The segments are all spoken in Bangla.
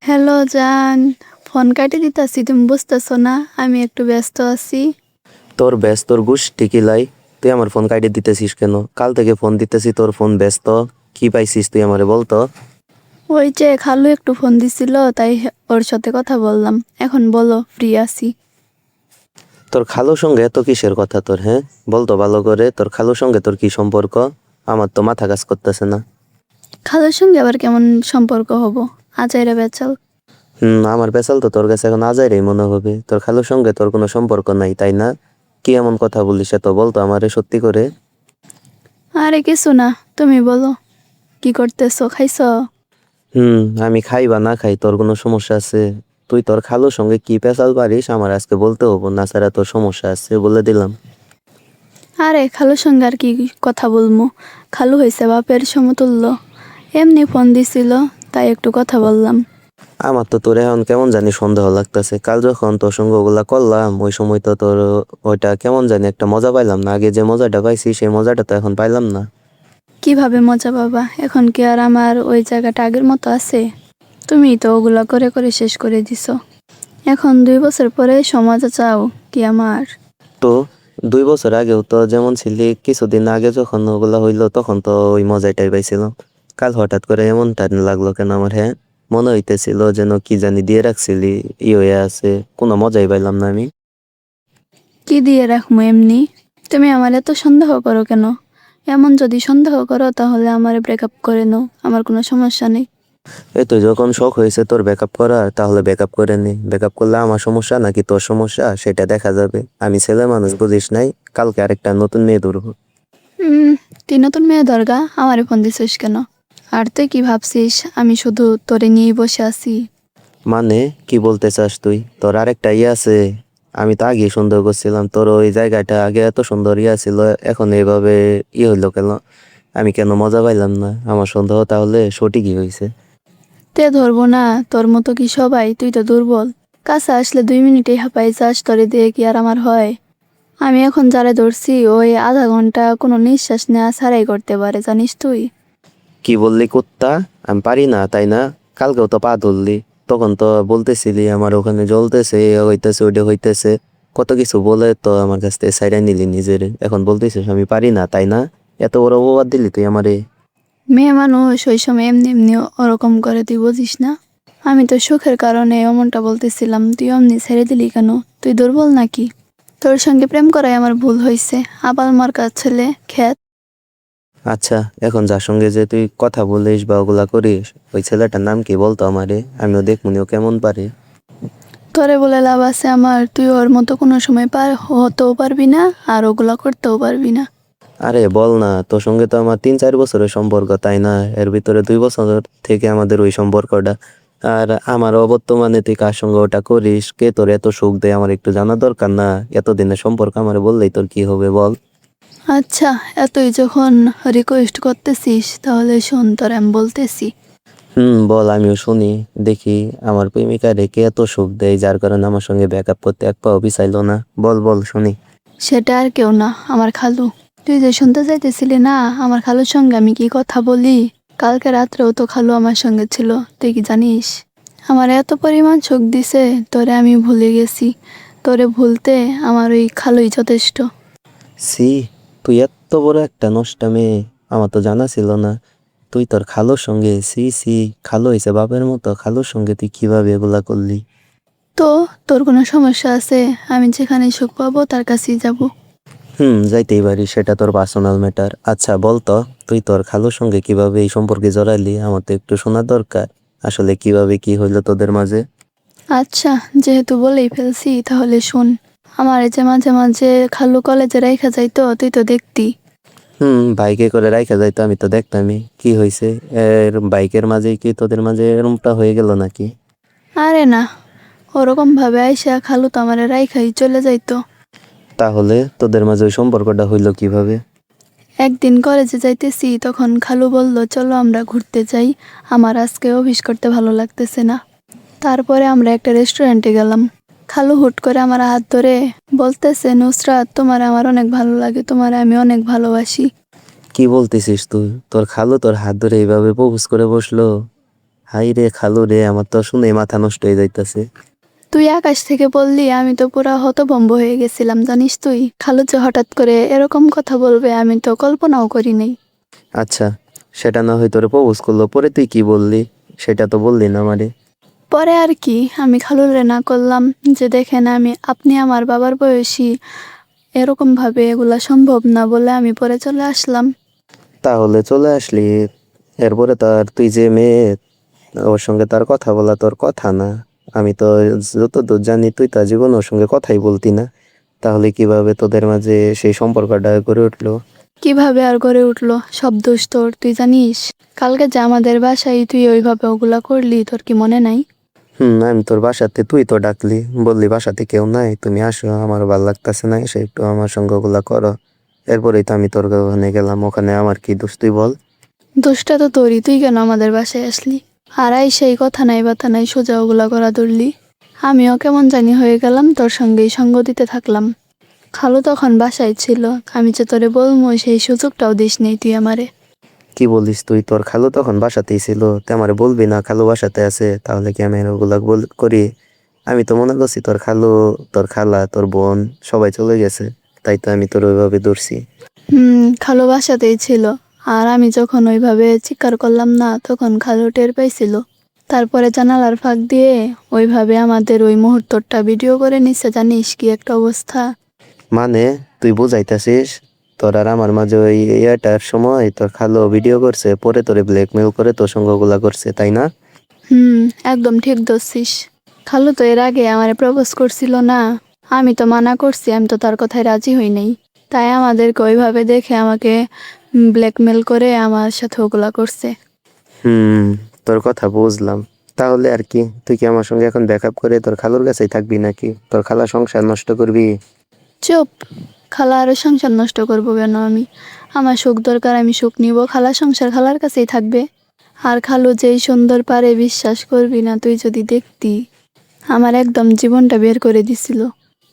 হ্যালো জান, ফোন কাটি দিতাছি তুমি বুঝতেছো না? আমি একটু ব্যস্ত আছি। তোর ব্যস্ত তোর গোষ্ঠী কিলাই। তুই আমার ফোন কাটিয়ে দিতেছিস কেন? কাল থেকে ফোন দিতেছি, তোর ফোন ব্যস্ত। কি পাইছিস তুই আমারে বলতো? ওই যে খালু একটু ফোন দিছিল, তাই ওর সাথে কথা বললাম। এখন বলো, ফ্রি আছি। তোর খালুর সঙ্গে এত কিসের কথা তোর? হ্যাঁ, বলতো ভালো করে, তোর খালুর সঙ্গে তোর কি সম্পর্ক? আমার তো মাথা কাজ করতেছে না। খালুর সঙ্গে আবার কেমন সম্পর্ক হব? আজাইরা বেচাল। আমার পেশাল তো তোর কাছে এখন আজাইরাই মনে হবে। তোর খালুর সঙ্গে তোর কোনো সম্পর্ক নাই, তাই না? কি এমন কথা বলিস? এত বলতো আমারে সত্যি করে। আরে কিছু না, তুমি বলো কি করতেছো, খাইছো? আমি খাই বা না খাই তোর কোনো সমস্যা আছে? তুই তোর খালুর সঙ্গে কি পেশাল পারিস আমার আজকে বলতে হবো না, ছাড়া তোর সমস্যা আছে বলে দিলাম। আরে খালুর সঙ্গে আর কি কথা বলবো? খালু হয়েছে বাপের সমতুল্য। এমনি ফোন দিছিল, তাই একটু কথা বললাম। আমার তো তোর এখন কেমন জানি সন্দেহ লাগতেছে। কাল যখন তোর সঙ্গে ওগুলা করলাম, ওই সময় তো তোর ওইটা কেমন জানি একটা মজা পাইলাম না। আগে যে মজাটা পাইছি সেই মজাটা তো এখন পাইলাম না। কিভাবে মজা পাবা? এখন কি আর আমার ওই জায়গাটা আগের মতো আছে? তুমি তো ওগুলা করে করে শেষ করে দিছো। এখন 2 বছর পরে সমাজে চাও কি আমার? তো 2 বছর আগেও তো যেমন ছিলি, কিছুদিন আগে যখন ওগুলা হইলো তখন তো ওই মজাটাই পাইছিলাম। কাল হঠাৎ করে এমনটা লাগলো কেন আমার? হ্যাঁ, মনে হইতেছিল যেন কি জানি দিয়ে রাখছিলি, হয়ে আছে। কোনো মজাই পাইলাম না আমি। কি দিয়ে রাখবো এমনি? তুমি আমার এত সন্দেহ করো কেন? এমন যদি সন্দেহ করো তাহলে আমার ব্রেকআপ করে নাও, আমার কোনো সমস্যা নেই। এই তো যখন শখ হয়েছে তোর ব্যাকআপ করার, তাহলে ব্যাকআপ করে নি। ব্যাকআপ করলে আমার সমস্যা নাকি তোর সমস্যা সেটা দেখা যাবে। আমি ছেলে মানুষ, বুঝিস নাই? কালকে আরেকটা নতুন মেয়ে ধরবো। হুম, তুই নতুন মেয়ে দরগা আমারে ফোন দিছিস কেন? আর তুই কি ভাবছিস আমি শুধু তোরে নিয়েই বসে আছি? মানে কি বলতে চাস তুই? তোর আরেকটা আছে? আমি তো আগে সন্দেহ করছিলাম তোর ওই জায়গাটা আগে এত সুন্দর ছিল, এখন এইভাবে হইলো কেন? আমি কেন মজা পাইলাম না? আমার সন্দেহ তাহলে সঠিকই হয়েছে। তে ধরবো না? তোর মতো কি সবাই? তুই তো দুর্বল। কাছে আসলে 2 মিনিটেই হাঁপাই যাস, তোরে দিয়ে কি আর আমার হয়? আমি এখন যারা ধরছি ওই আধা ঘন্টা কোনো নিঃশ্বাস নেওয়া ছাড়াই করতে পারে, জানিস তুই? কি বললি কুত্তা? আমি পারি না তাই না? কালকেও তো পা ধরলি, তখন তো বলতেছিলি আমার ওখানে জ্বলতেছে, এ হইতেছে ওইটা হইতেছে, কত কিছু বলে তো আমার কাছ থেকে সাইডা নিলি নিজের। এখন বলতেছিস আমি পারি না তাই না? এত বড় অপবাদ দিলি তুই আমারে। মেয়ে মানুষ ওই সময় এমনি এমনি ওরকম করে, তুই বুঝিস না? আমি তো সুখের কারণে অমনটা বলতেছিলাম, তুই অমনি ছেড়ে দিলি কেন? তুই দুর্বল নাকি? তোর সঙ্গে প্রেম করাই আমার ভুল হয়েছে। আবার মার্কা ছেলে খ্যাত। আচ্ছা, এখন যার সঙ্গে যে তুই কথা বলিস বা ওগুলা করিস, ওই ছেলেটার নাম কি বলতো আমারে? আমিও দেখমুনি ও কেমন পারে। তোরে বলে লাভ আছে আমার? তুই ওর মতো কোনো সময় পার হতেও পারবি না, আর ওগুলা করতেও পারবি না। আরে বল না, তোর সঙ্গে তো আমার 3-4 বছরের সম্পর্ক, তাই না? এর ভিতরে 2 বছর থেকে আমাদের ওই সম্পর্কটা। আর আমার অবর্তমানে তুই কার সঙ্গে ওটা করিস, কে তোর এত সুখ দেয়, আমার একটু জানা দরকার না? এতদিনের সম্পর্ক আমার বললেই তোর কি হবে বল? আচ্ছা, এতই যখন রিকোয়েস্ট করতেছিস তাহলে শোন, তোর আমি বলতেছি। বল, আমিও শুনি। দেখি আমার প্রেমিকা রেখে এত সুখ দেয় যার কারণে আমার সঙ্গে ব্যাকআপ করতে এক পাও পিছাইলো না। বল বল শুনি। সেটা আর কেউ না, আমার খালু। তুই যে শুনতে চাইতেছিলি না আমার খালুর সঙ্গে আমি কি কথা বলি, কালকে রাত্রেও তো খালু আমার সঙ্গে ছিল। তুই কি জানিস? আমার এত পরিমাণ সুখ দিছে, তোরে আমি ভুলে গেছি। তোরে ভুলতে আমার ওই খালুই যথেষ্ট। সি, তুই এত বড় একটা নষ্টা মেয়ে, আমার তো জানা ছিল না। তুই তোর খালুর সঙ্গে, সি সি, খালু হইছে বাপের মতো, খালুর সঙ্গে তুই কিভাবে এগুলা করলি? তো তোর কোনো সমস্যা আছে? আমি যেখানে সুখ পাবো তার কাছেই যাব। যাইতেই পারি, সেটা তোর পার্সোনাল ম্যাটার। আচ্ছা বল তো, তুই তোর খালুর সঙ্গে কিভাবে এই সম্পর্কে জড়াইলি? আমার তো একটু শোনা দরকার। আসলে কিভাবে কি হইলো তোদের মাঝে? আচ্ছা, যেহেতু বলেই ফেলছি তাহলে শোন। আমার এই যে মাঝে মাঝে খালু কলেজে রাইখা যাইতো, তুই তো দেখতি। বাইকে করে রাইখা যাইতো, আমি তো দেখতামই। কি হয়েছে? এর বাইকের মাঝে কি তোদের মাঝে এরমটা হয়ে গেল নাকি? আরে না, ওরকম ভাবে আইসা খালু তো আমারে রাইখাই চলে যাইতো। তাহলে তোদের মাঝে ওই সম্পর্কটা হইলো কিভাবে? একদিন কলেজে যাইতেছি, তখন খালু বলল চলো আমরা ঘুরতে যাই, আমার আজকে অফিস করতে ভালো লাগতেছে না। তারপরে আমরা একটা রেস্টুরেন্টে গেলাম। খালু হুট করে আমার হাত ধরে বলতেছে, নুসরাত তোমার আমার অনেক ভালো লাগে, তোমার আমি অনেক ভালোবাসি। কি বলতেছিস তুই? তোর খালু তোর হাত ধরে এইভাবে প্রপোজ করে বসলো? হাই রে খালু রে, আমার তো শুনে মাথা নষ্ট হয়ে যাইতাছে। তুই আকাশ থেকে বললি, আমি তো পুরা হতভম্ব হয়ে গেছিলাম। জানিস তুই, খালু যে হঠাৎ করে এরকম কথা বলবে আমি তো কল্পনাও করি নাই। আচ্ছা, সেটা না হয় তোরে প্রপোজ করলো, পরে তুই কি বললি সেটা তো বললি না আমারে। পরে আর কি, আমি খালুরে না করলাম যে দেখেন আপনি আমার বাবার বয়সী, এরকম ভাবে এগুলা সম্ভব না বলে আমি পরে চলে আসলাম। তাহলে চলে আসলি, এরপরে তার তুই যে মেয়ে, ওর সঙ্গে তার কথা বলা তোর কথা না। আমি তো যতদূর জানি তুই তার জীবন ওর সঙ্গে কথাই বলতি না। তাহলে কিভাবে তোদের মাঝে সেই সম্পর্কটা গড়ে উঠলো? কিভাবে আর গড়ে উঠলো? সব দোষ তোর, তুই জানিস। কালকে যে আমাদের বাসায় তুই ওইভাবে ওগুলা করলি, তোর কি মনে নাই? আমি তোর বাসাতে, তুই তো ডাকলি, বললি বাসাতে কেউ নাই, তুমি আসো, আমার ভালো লাগতেছে না, এসে একটু আমার সঙ্গে ওগুলা করো। এরপরেই তো আমি তোর ওখানে গেলাম, ওখানে আমার কি দোষ তুই বল? দোষটা তো তোরই, তুই কেন আমাদের বাসায় আসলি? আর সেই কথা নাই বাতা নাই সোজা ওগুলা করা ধরলি। আমিও কেমন জানি হয়ে গেলাম, তোর সঙ্গেই সঙ্গ দিতে থাকলাম। খালু তখন বাসায় ছিল, আমি যে তোরে বলবো সেই সুযোগটাও দিস নেই তুই আমারে। কি বলিস তুই? তোর খালু তখন বাসাতেই ছিল, তুই আমারে বলবি না খালু বাসাতে আছে? তাহলে কি আমি ওগুলা করি? আমি তো মনে করছি তোর খালু, তোর খালা, তোর বোন সবাই চলে গেছে, তাই তো আমি তোর ওইভাবে ধরছি। খালু বাসাতেই ছিল। আর আমি যখন ওইভাবে চিৎকার করলাম না, তখন খালু টের পাইছিল। তারপরে জানালার ফাঁক দিয়ে ওইভাবে আমাদের ওই মুহূর্তটা ভিডিও করে নিচ্ছে। জানিস কি একটা অবস্থা? মানে তুই বুঝাইতাছিস তোর আর আমার মাঝে ওই ইয়াটার সময় তোর খালু ভিডিও করছে, পরে তোরে ব্ল্যাকমেল করে তোর সঙ্গে ওগুলা করছে, তাই না? হুম, একদম ঠিক ধরছিস। খালু তো এর আগে আমারে প্রপোজ করছিল না, আমি তো মানা করছি, আমি তো তার কথায় রাজি হই নাই। তাই আমাদেরকে ওইভাবে দেখে আমাকে ব্ল্যাকমেল করে আমার সাথে ওগুলা করছে। হুম, তোর কথা বুঝলাম। তাহলে আর কি, তুই কি আমার সঙ্গে এখন ব্যাকআপ করে তোর খালুর কাছেই থাকবি নাকি তোর খালা সংসার নষ্ট করবি? চুপ! খালা আরো সংসার নষ্ট করবো কেন আমি? আমার সুখ দরকার, আমি সুখ নিব, খালা সংসার খালার কাছেই থাকবে। আর খালু যেই সুন্দর পারে, বিশ্বাস করবি না, তুই যদি দেখতি। আমার একদম জীবনটা বের করে দিছিল।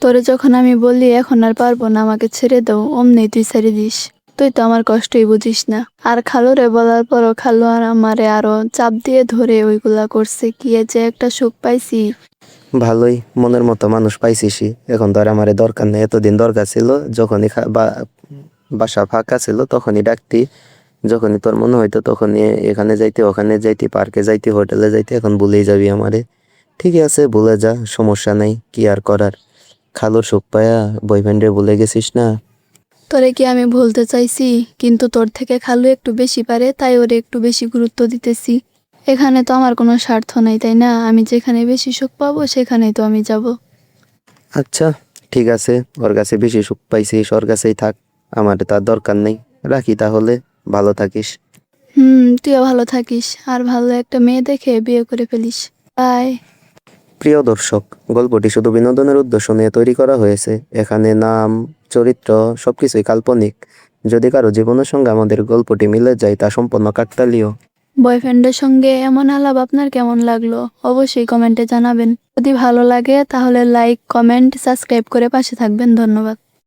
তোরে যখন আমি বলি এখন আর পারবো না, আমাকে ছেড়ে দাও, অমনি তুই ছেড়ে দিস। তুই তো আমার কষ্টই বুঝিস না। আর খালুরে বলার পরও খালু আর আমারে আরো চাপ দিয়ে ধরে ওইগুলা করছে। কি যে একটা সুখ পাইছি। ভালোই, মনের মতো মানুষ পাইছিসই। এখন তো আর আমারে দরকার নেই, এতদিন দরকার ছিল যখনই বাসা ফাঁকা ছিল তখনই ডাকতি, যখনই তোর মনে হইতো তখনই এখানে যাইতে, ওখানে যাইতে, পার্কে যাইতে, হোটেলে যাইতে। এখন ভুলেই যাবি আমারে। ঠিকই আছে, ভুলে যা, সমস্যা নাই, কি আর করার। খালুর সুখ পায়া বয়ফ্রেন্ডে ভুলে গেছিস না? তোরে কি আমি ভুলতে চাইছি? কিন্তু তোর থেকে খালু একটু বেশি পারে, তাই ওরে একটু বেশি গুরুত্ব দিতেছি। এখানে তো আমার কোনো স্বার্থ নাই, তাই না? আমি যেখানে বেশি সুখ পাবো সেখানেই তো আমি যাব। আচ্ছা, ঠিক আছে, ওর কাছে বেশি সুখ পাইছিস, ওর কাছেই থাক, আমার তার দরকার নেই। রাখি তাহলে, ভালো থাকিস। তুইও ভালো থাকিস, আর ভালো একটা মেয়ে দেখে বিয়ে করে ফেলিস। বাই। প্রিয় দর্শক, গল্পটি শুধু বিনোদনের উদ্দেশ্য নিয়ে তৈরি করা হয়েছে। এখানে নাম, চরিত্র সবকিছুই কাল্পনিক। যদি কারো জীবনের সঙ্গে আমাদের গল্পটি মিলে যায়, তা সম্পূর্ণ কাকতালীয়। বয়ফ্রেন্ডের সঙ্গে এমন আলাপ আপনার কেমন লাগলো অবশ্যই কমেন্টে জানাবেন। যদি ভালো লাগে তাহলে লাইক, কমেন্ট, সাবস্ক্রাইব করে পাশে থাকবেন। ধন্যবাদ।